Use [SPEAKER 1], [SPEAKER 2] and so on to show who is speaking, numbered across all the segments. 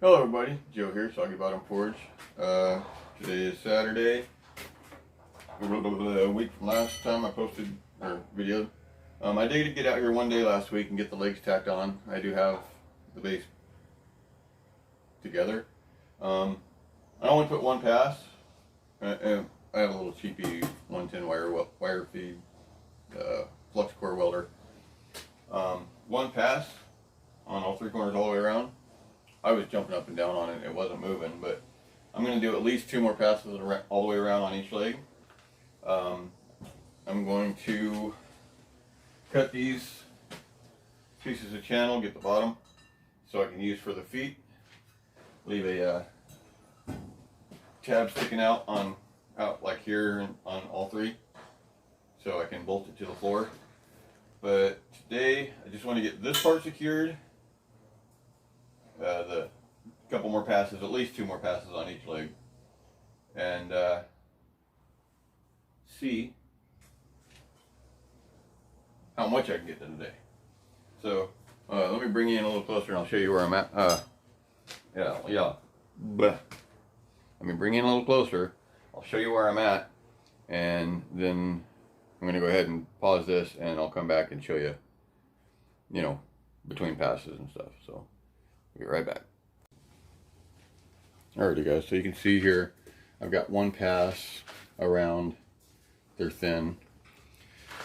[SPEAKER 1] Hello everybody, Joe here, Soggy Bottom Forge. Today is Saturday, a week from last time I posted or videoed. I did get out here one day last week and get the legs tacked on. I do have the base together. I only put one pass. I have a little cheapy 110 wire feed flux core welder. One pass on all three corners all the way around. I was jumping up and down on it, it wasn't moving, but I'm going to do at least 2 more passes all the way around on each leg. I'm going to cut these pieces of channel, get the bottom, so I can use for the feet. Leave a tab sticking out like here on all 3, so I can bolt it to the floor. But today, I just want to get this part secured. The couple more passes, at least 2 more passes on each leg, and see how much I can get done today. So let me bring you in a little closer and I'll show you where I'm at. Let me bring you in a little closer. I'll show you where I'm at, and then I'm going to go ahead and pause this and I'll come back and show you, between passes and stuff. So I'll be right back. Alrighty guys, so you can see here I've got one pass around. They're thin,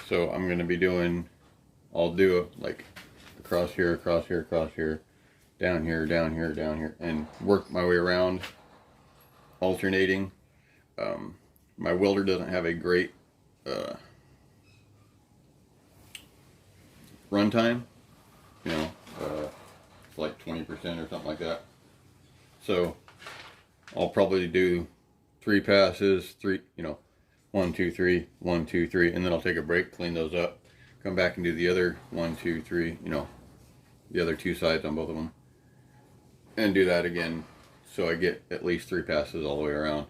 [SPEAKER 1] so I'm going to be doing, I'll do it like across here, across here, across here, down here, down here, down here, and work my way around, alternating. My welder doesn't have a great run time, it's like 20% or something like that. So I'll probably do 3 passes, 1, 2, 3, 1, 2, 3, and then I'll take a break, clean those up, come back and do the other 1, 2, 3, the other 2 sides on both of them, and do that again, so I get at least 3 passes all the way around.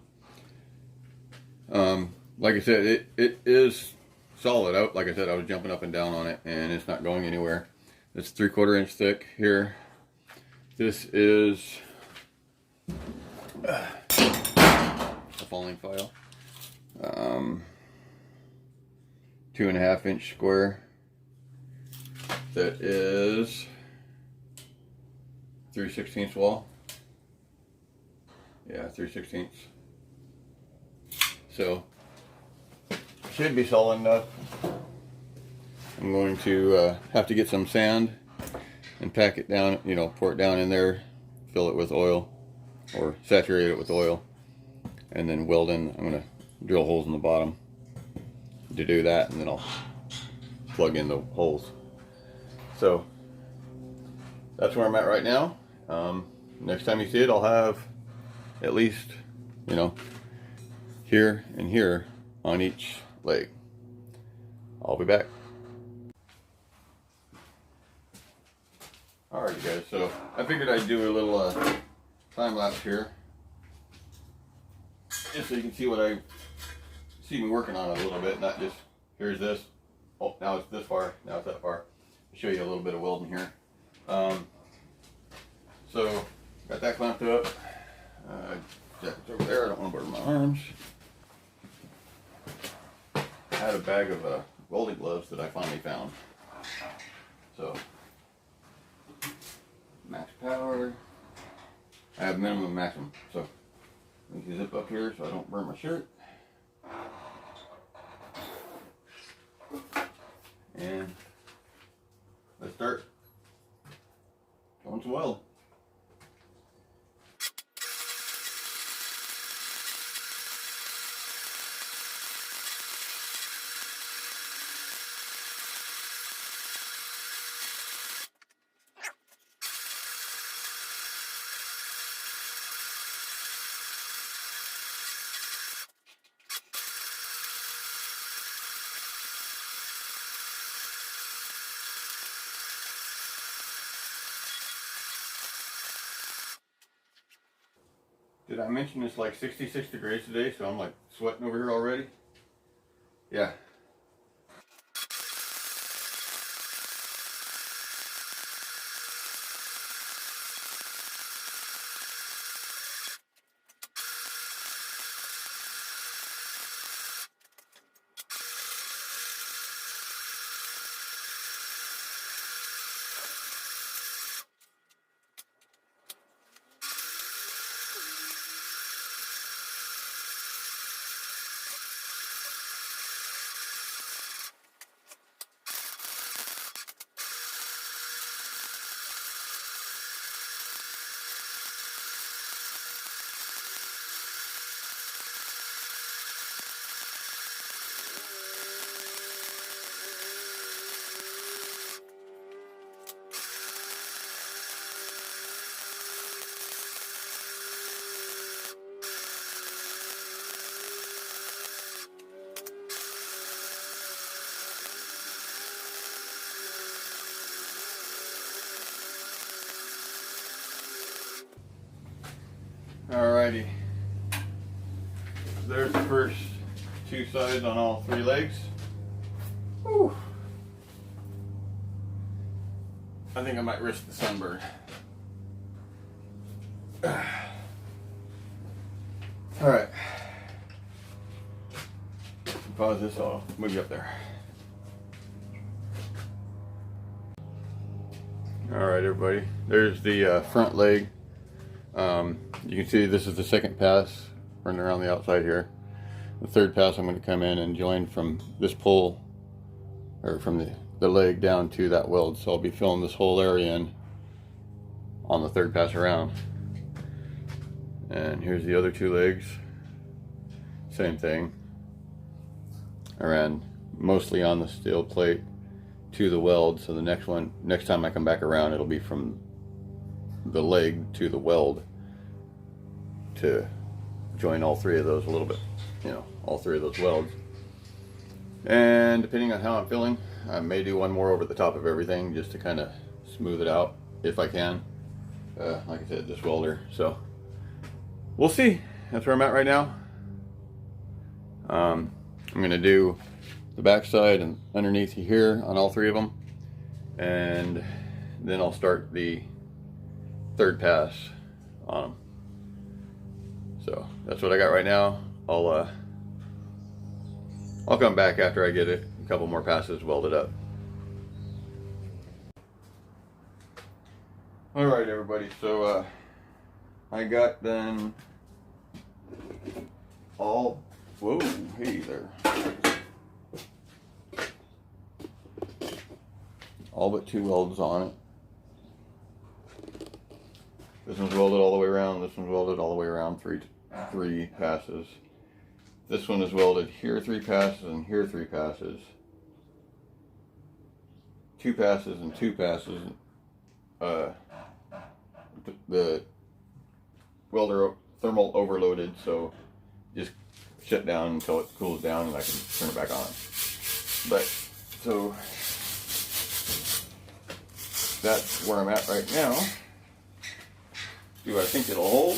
[SPEAKER 1] Like I said, it is solid. Like I said, I was jumping up and down on it, and it's not going anywhere. It's 3/4 inch thick here. This is a falling file, 2.5 inch square. That is 3/16 wall. Yeah, 3/16. So should be solid enough. I'm going to have to get some sand and pack it down, pour it down in there, fill it with oil, or saturate it with oil, and then weld in. I'm going to drill holes in the bottom to do that, and then I'll plug in the holes. So that's where I'm at right now. Next time you see it, I'll have at least, here and here on each leg. I'll be back. Alright guys, so I figured I'd do a little time lapse here, just so you can see what I see me working on a little bit, not just here's this, oh now it's this far, now it's that far. I'll show you a little bit of welding here. So got that clamped up, jacket's over there, I don't want to burn my arms. I had a bag of welding gloves that I finally found. So max power. I have minimum maximum. So let me zip up here so I don't burn my shirt. And let's start going to weld. Did I mention it's like 66 degrees today, so I'm like sweating over here already? Yeah. Alrighty. There's the first two sides on all three legs. Whew. I think I might risk the sunburn. Alright. Pause this, I'll move you up there. Alright everybody, there's the front leg. You can see this is the second pass running around the outside here. The third pass I'm going to come in and join from this pole, or from the leg down to that weld. So I'll be filling this whole area in on the third pass around. And here's the other two legs. Same thing. I ran mostly on the steel plate to the weld, so the next time I come back around, it'll be from the leg to the weld to join all three of those a little bit, you know, all three of those welds. And depending on how I'm feeling, I may do one more over the top of everything just to kind of smooth it out if I can. Like I said, this welder, so we'll see. That's where I'm at right now. I'm gonna do the backside and underneath here on all three of them, and then I'll start the third pass on them. So that's what I got right now. I'll come back after I get a couple more passes welded up. All right, everybody. So I got then all. Whoa, hey there. All but two welds on it. This one's welded all the way around. This one's welded all the way around. Three passes. This one is welded here 3 passes and here 3 passes. 2 passes and 2 passes. The welder thermal overloaded, so just shut down until it cools down and I can turn it back on. But so that's where I'm at right now. Do I think it'll hold?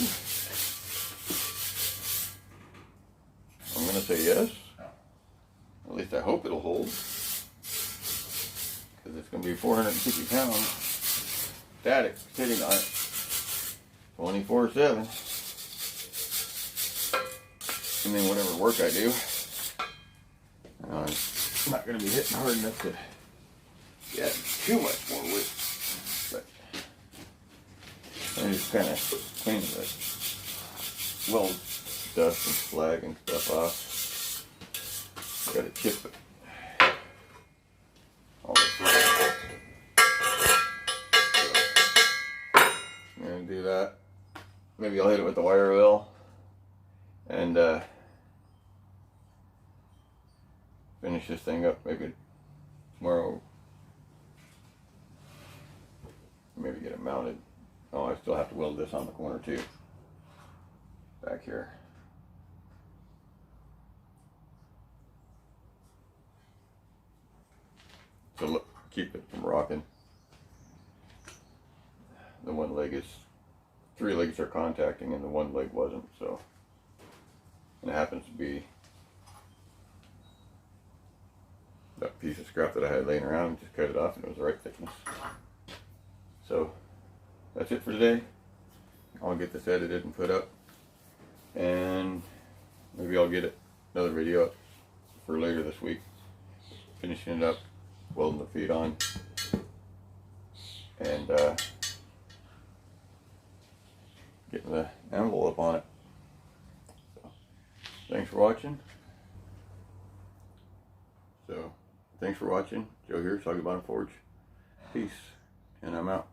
[SPEAKER 1] I'm gonna say yes. At least I hope it'll hold, because it's gonna be 450 pounds static sitting on it 24/7. And then whatever work I do, I'm not going to be hitting hard enough to get too much more wood. But I just kind of clean the weld dust and slag and stuff off. Got to chip it. All the slag. So I'm going to do that. Maybe I'll hit it with the wire wheel. And finish this thing up maybe tomorrow. Maybe get it mounted. Oh, I still have to weld this on the corner too. Back here. So look, keep it from rocking. The one leg is, 3 legs are contacting and the one leg wasn't, so. And it happens to be that piece of scrap that I had laying around, just cut it off and it was the right thickness. So that's it for today. I'll get this edited and put up, and maybe I'll get another video up for later this week, finishing it up, welding the feet on, and getting the Anvil up on it. Thanks for watching. Joe here, Soggy Bottom Forge. Peace, and I'm out.